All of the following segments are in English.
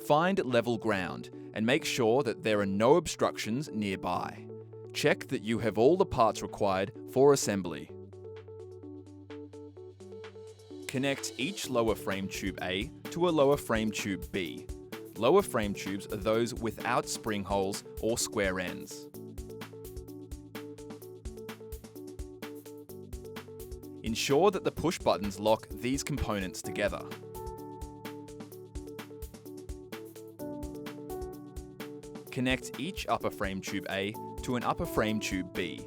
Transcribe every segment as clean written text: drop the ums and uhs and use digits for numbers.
Find level ground and make sure that there are no obstructions nearby. Check that you have all the parts required for assembly. Connect each lower frame tube A to a lower frame tube B. Lower frame tubes are those without spring holes or square ends. Ensure that the push buttons lock these components together. Connect each upper frame tube A to an upper frame tube B.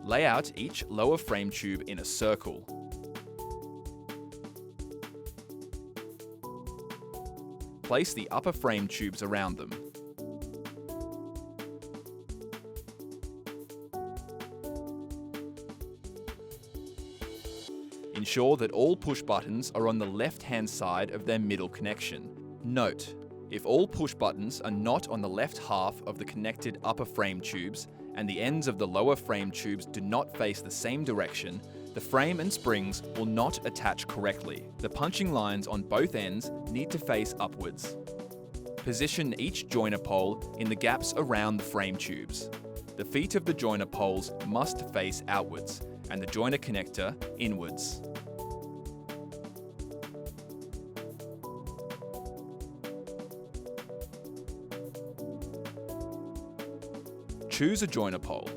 Lay out each lower frame tube in a circle. Place the upper frame tubes around them. Ensure that all push buttons are on the left-hand side of their middle connection. Note, if all push buttons are not on the left half of the connected upper frame tubes and the ends of the lower frame tubes do not face the same direction, the frame and springs will not attach correctly. The punching lines on both ends need to face upwards. Position each joiner pole in the gaps around the frame tubes. The feet of the joiner poles must face outwards and the joiner connector inwards. Choose a joiner pole.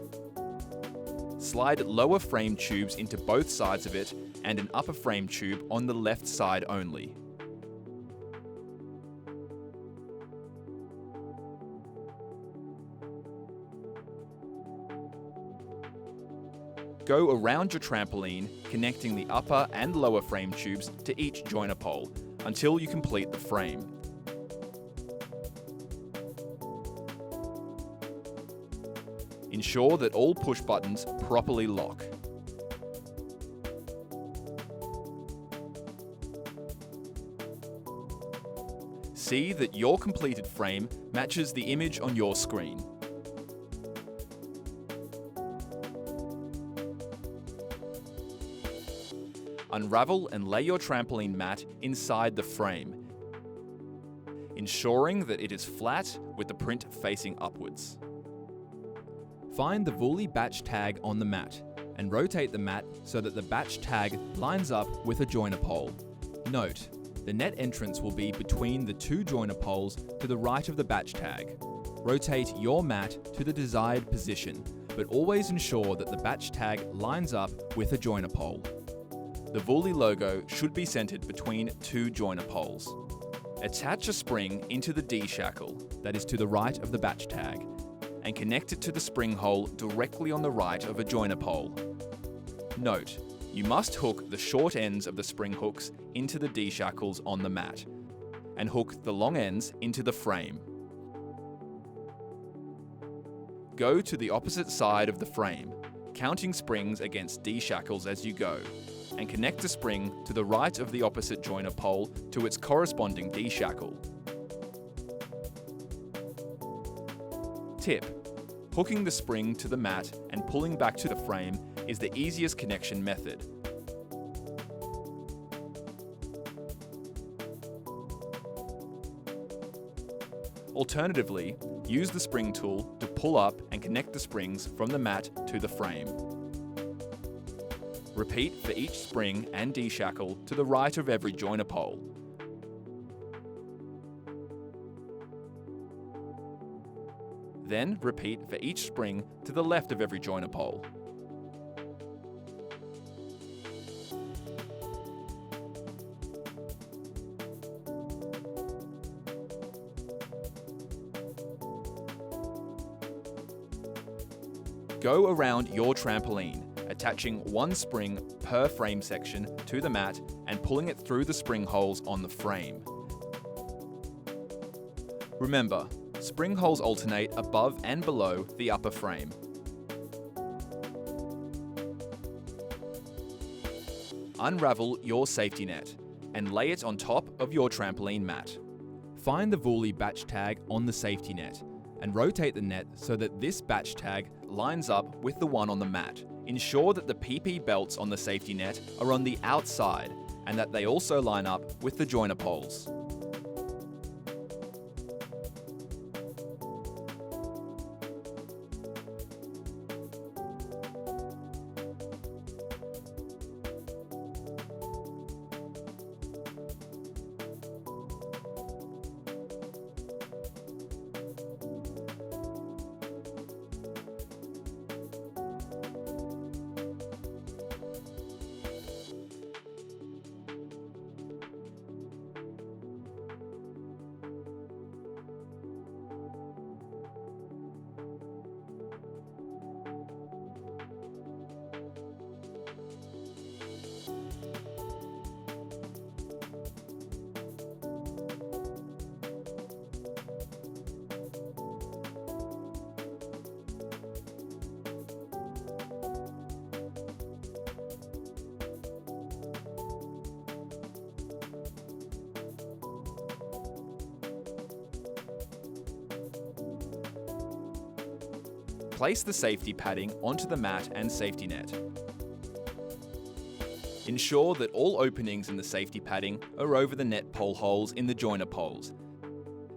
Slide lower frame tubes into both sides of it and an upper frame tube on the left side only. Go around your trampoline, connecting the upper and lower frame tubes to each joiner pole until you complete the frame. Ensure that all push buttons properly lock. See that your completed frame matches the image on your screen. Unravel and lay your trampoline mat inside the frame, ensuring that it is flat with the print facing upwards. Find the Woolly batch tag on the mat and rotate the mat so that the batch tag lines up with a joiner pole. Note, the net entrance will be between the two joiner poles to the right of the batch tag. Rotate your mat to the desired position, but always ensure that the batch tag lines up with a joiner pole. The Woolly logo should be centered between two joiner poles. Attach a spring into the D-shackle that is to the right of the batch tag and connect it to the spring hole directly on the right of a joiner pole. Note, you must hook the short ends of the spring hooks into the D-shackles on the mat and hook the long ends into the frame. Go to the opposite side of the frame, counting springs against D-shackles as you go, and connect a spring to the right of the opposite joiner pole to its corresponding D-shackle. Tip: hooking the spring to the mat and pulling back to the frame is the easiest connection method. Alternatively, use the spring tool to pull up and connect the springs from the mat to the frame. Repeat for each spring and D-shackle to the right of every joiner pole. Then repeat for each spring to the left of every joiner pole. Go around your trampoline, attaching one spring per frame section to the mat and pulling it through the spring holes on the frame. Remember, spring holes alternate above and below the upper frame. Unravel your safety net and lay it on top of your trampoline mat. Find the Woolly batch tag on the safety net and rotate the net so that this batch tag lines up with the one on the mat. Ensure that the PP belts on the safety net are on the outside and that they also line up with the joiner poles. Place the safety padding onto the mat and safety net. Ensure that all openings in the safety padding are over the net pole holes in the joiner poles,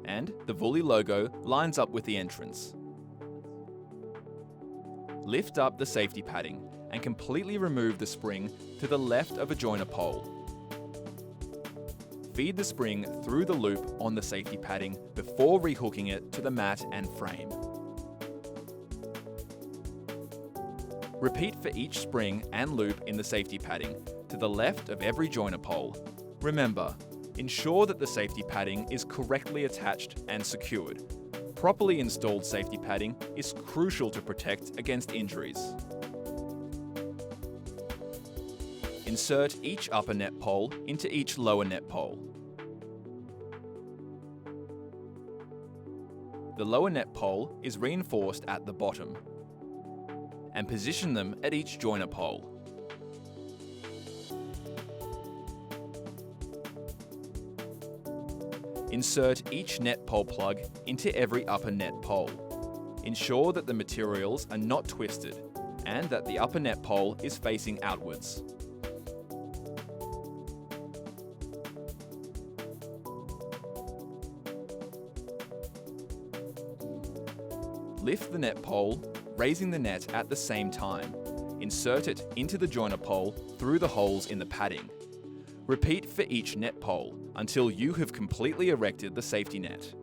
and the Woolly logo lines up with the entrance. Lift up the safety padding and completely remove the spring to the left of a joiner pole. Feed the spring through the loop on the safety padding before rehooking it to the mat and frame. Repeat for each spring and loop in the safety padding to the left of every joiner pole. Remember, ensure that the safety padding is correctly attached and secured. Properly installed safety padding is crucial to protect against injuries. Insert each upper net pole into each lower net pole. The lower net pole is reinforced at the bottom, and position them at each joiner pole. Insert each net pole plug into every upper net pole. Ensure that the materials are not twisted and that the upper net pole is facing outwards. Lift the net pole, raising the net at the same time. Insert it into the joiner pole through the holes in the padding. Repeat for each net pole until you have completely erected the safety net.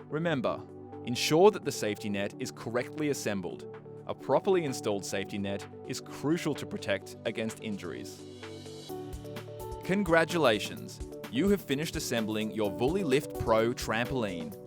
Remember, ensure that the safety net is correctly assembled. A properly installed safety net is crucial to protect against injuries. Congratulations! You have finished assembling your Woolly Lift Pro trampoline.